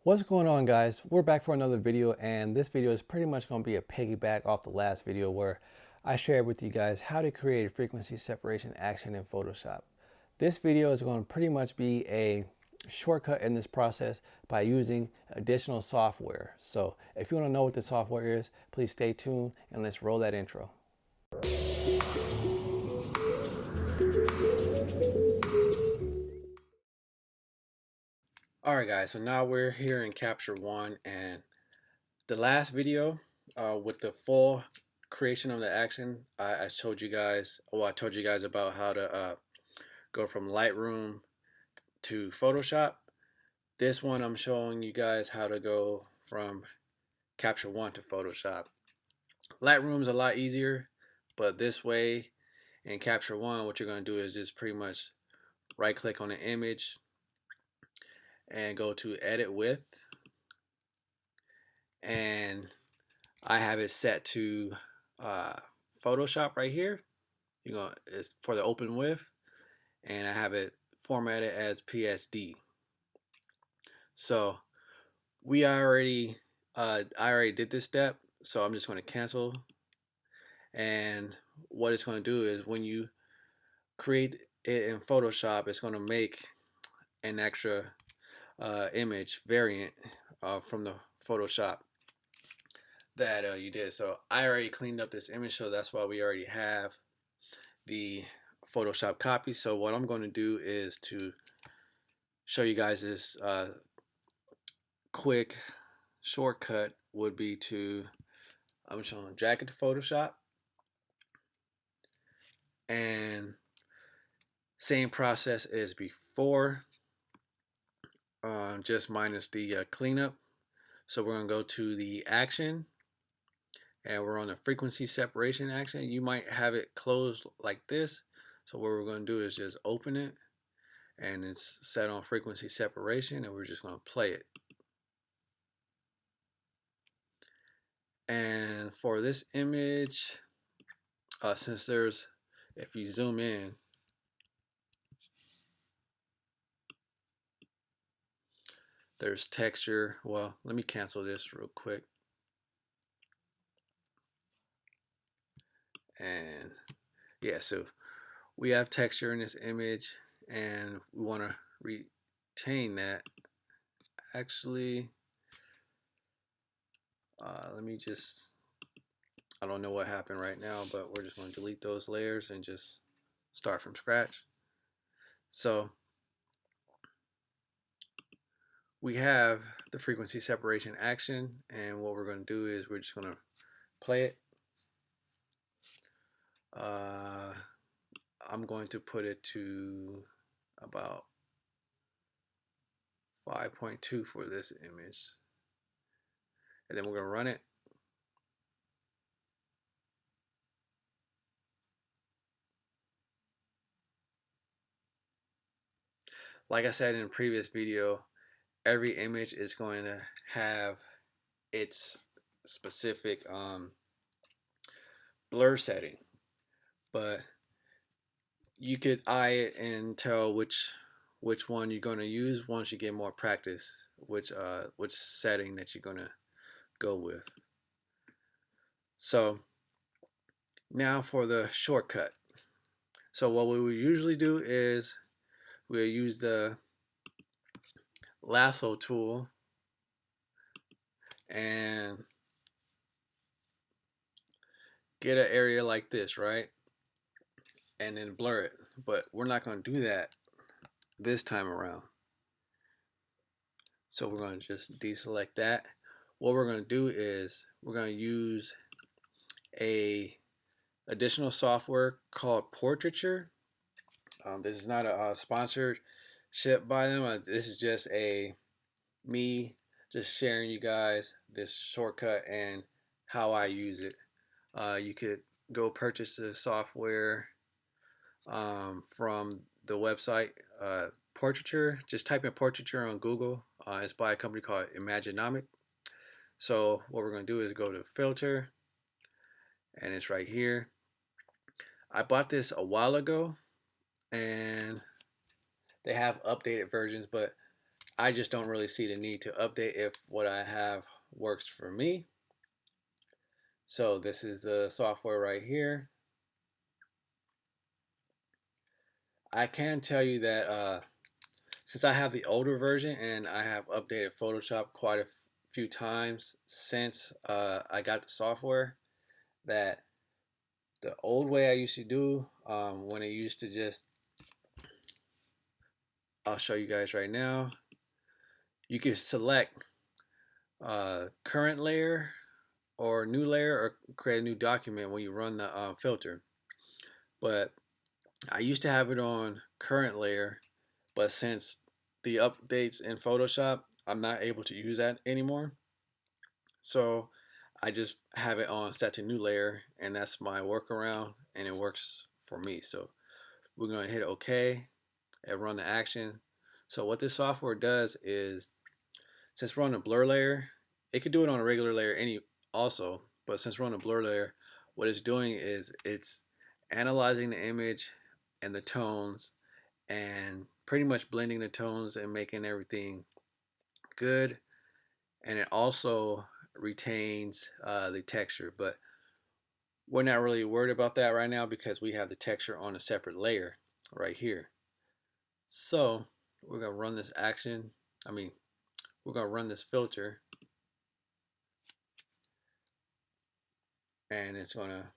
What's going on, guys? We're back for another video, and this video is pretty much going to be a piggyback off the last video where I shared with you guys how to create a frequency separation action in Photoshop. This video is going to pretty much be a shortcut in this process by using additional software. So if you want to know what the software is, please stay tuned and let's roll that intro. Alright guys, so now we're here in Capture One, and the last video with the full creation of the action, I showed you guys, well, I told you guys about how to go from Lightroom to Photoshop. This one I'm showing you guys how to go from Capture One to Photoshop. Lightroom's a lot easier, but this way in Capture One, what you're going to do is just pretty much right click on the image and go to Edit With, and I have it set to Photoshop right here. It's for the open with, and I have it formatted as PSD. So I already did this step, so I'm just going to cancel. And what it's going to do is when you create it in Photoshop, it's going to make an extra image variant from the Photoshop that you did. So I already cleaned up this image, so that's why we already have the Photoshop copy. So what I'm going to do is to show you guys this quick shortcut would be to, I'm just going to drag it to Photoshop, and same process as before, just minus the cleanup. So we're going to go to the action, and we're on the frequency separation action. You might have it closed like this, so what we're going to do is just open it, and it's set on frequency separation, and we're just going to play it. And for this image, since if you zoom in, there's texture. Well, let me cancel this real quick. And yeah, so we have texture in this image, and we want to retain that. Actually, let me just, I don't know what happened right now, but we're just going to delete those layers and just start from scratch. So we have the frequency separation action, and what we're going to do is we're just going to play it. I'm going to put it to about 5.2 for this image, and then we're going to run it. Like I said in a previous video, every image is going to have its specific blur setting, but you could eye it and tell which one you're going to use once you get more practice, which setting that you're going to go with. So now for the shortcut. So what we would usually do is we'll use the lasso tool and get an area like this, right? And then blur it. But we're not going to do that this time around. So we're going to just deselect that. What we're going to do is we're going to use a additional software called Portraiture. This is not a sponsored ship by them. This is just me just sharing you guys this shortcut and how I use it. You could go purchase the software from the website Portraiture. Just type in Portraiture on Google. It's by a company called Imaginomic. So what we're going to do is go to Filter, and it's right here. I bought this a while ago, and they have updated versions, but I just don't really see the need to update if what I have works for me. So this is the software right here. I can tell you that since I have the older version and I have updated Photoshop quite a few times since I got the software, that the old way I used to do when I used to just, I'll show you guys right now. You can select current layer or new layer or create a new document when you run the filter. But I used to have it on current layer, but since the updates in Photoshop, I'm not able to use that anymore. So I just have it on set to new layer, and that's my workaround, and it works for me. So we're gonna hit OK and run the action. So what this software does is, since we're on a blur layer, it could do it on a regular layer also, but since we're on a blur layer, what it's doing is it's analyzing the image and the tones and pretty much blending the tones and making everything good. And it also retains the texture, but we're not really worried about that right now because we have the texture on a separate layer right here. So we're gonna run this action. We're gonna run this filter, and it's gonna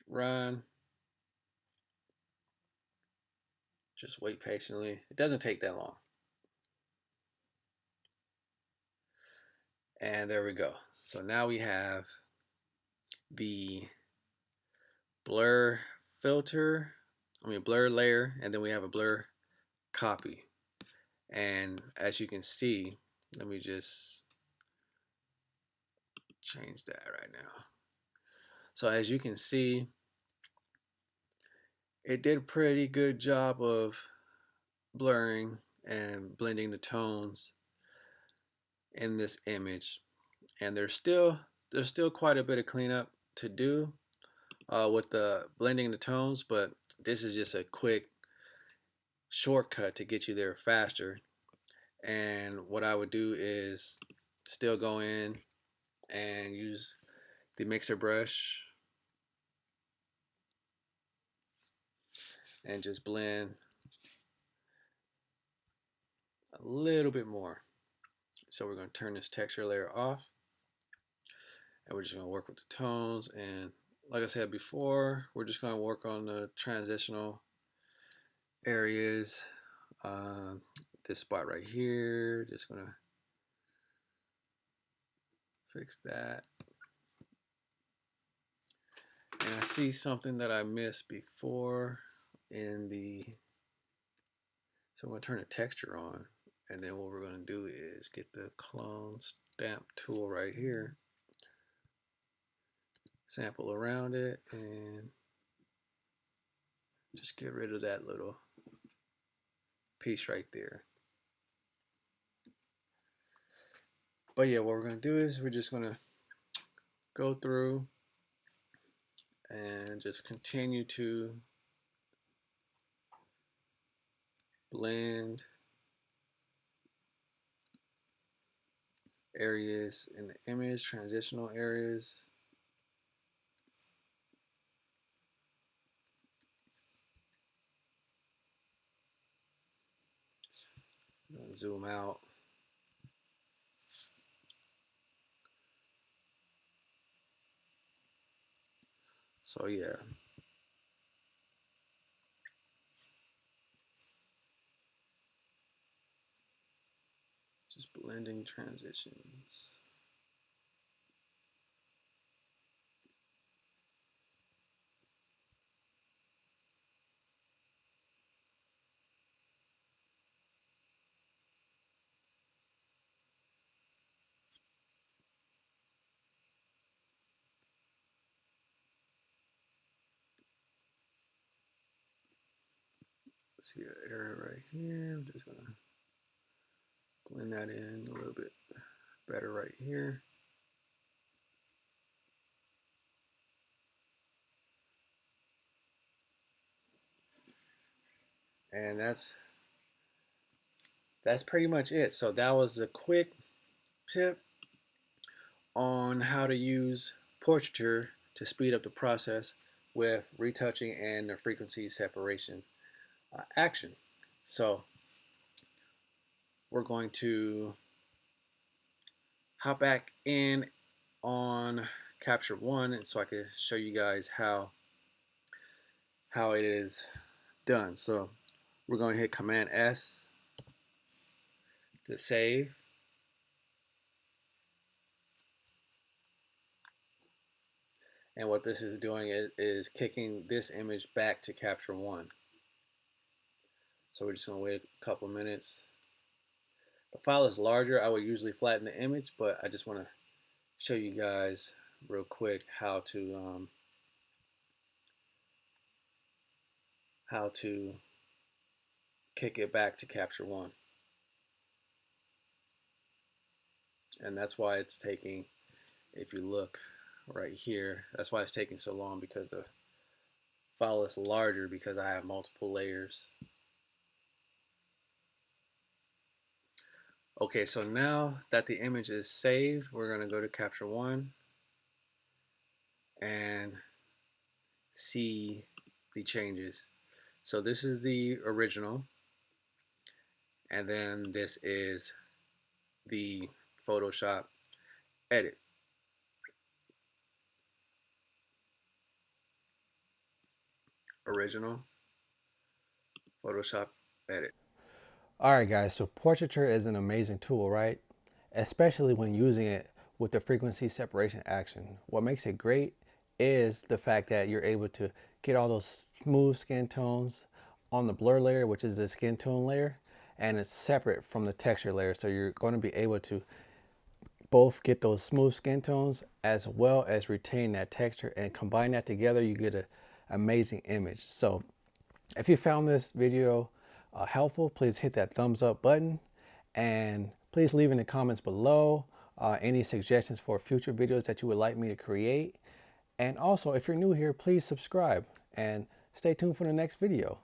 run. Just wait patiently. It doesn't take that long. And there we go. So now we have the blur filter, blur layer, and then we have a blur copy. And as you can see, let me just change that right now. So as you can see, it did a pretty good job of blurring and blending the tones in this image. And there's still quite a bit of cleanup to do with the blending the tones, but this is just a quick shortcut to get you there faster. And what I would do is still go in and use the mixer brush and just blend a little bit more. So we're going to turn this texture layer off, and we're just going to work with the tones. And like I said before, we're just going to work on the transitional areas. This spot right here, just going to fix that. And I see something that I missed before in the, so I'm going to turn the texture on, and then what we're going to do is get the clone stamp tool right here, sample around it, and just get rid of that little piece right there. But yeah, what we're going to do is we're just going to go through and just continue to blend areas in the image, transitional areas. Zoom out. So yeah. Just blending transitions. See an area right here. I'm just gonna blend that in a little bit better right here. And that's that's pretty much it. So that was a quick tip on how to use Portraiture to speed up the process with retouching and the frequency separation action. So we're going to hop back in on Capture One so I can show you guys how it is done. So we're going to hit Command S to save. And what this is doing is kicking this image back to Capture One. So we're just going to wait a couple of minutes. The file is larger. I would usually flatten the image, but I just want to show you guys real quick how to kick it back to Capture One. And that's why it's taking, if you look right here, that's why it's taking so long, because the file is larger because I have multiple layers. Okay, so now that the image is saved, we're going to go to Capture One and see the changes. So this is the original, and then this is the Photoshop edit. Original, Photoshop edit. Alright guys, so Portraiture is an amazing tool, right? Especially when using it with the frequency separation action. What makes it great is the fact that you're able to get all those smooth skin tones on the blur layer, which is the skin tone layer, and it's separate from the texture layer. So you're going to be able to both get those smooth skin tones as well as retain that texture, and combine that together, you get an amazing image. So if you found this video helpful, please hit that thumbs up button, and please leave in the comments below any suggestions for future videos that you would like me to create. And also, if you're new here, please subscribe and stay tuned for the next video.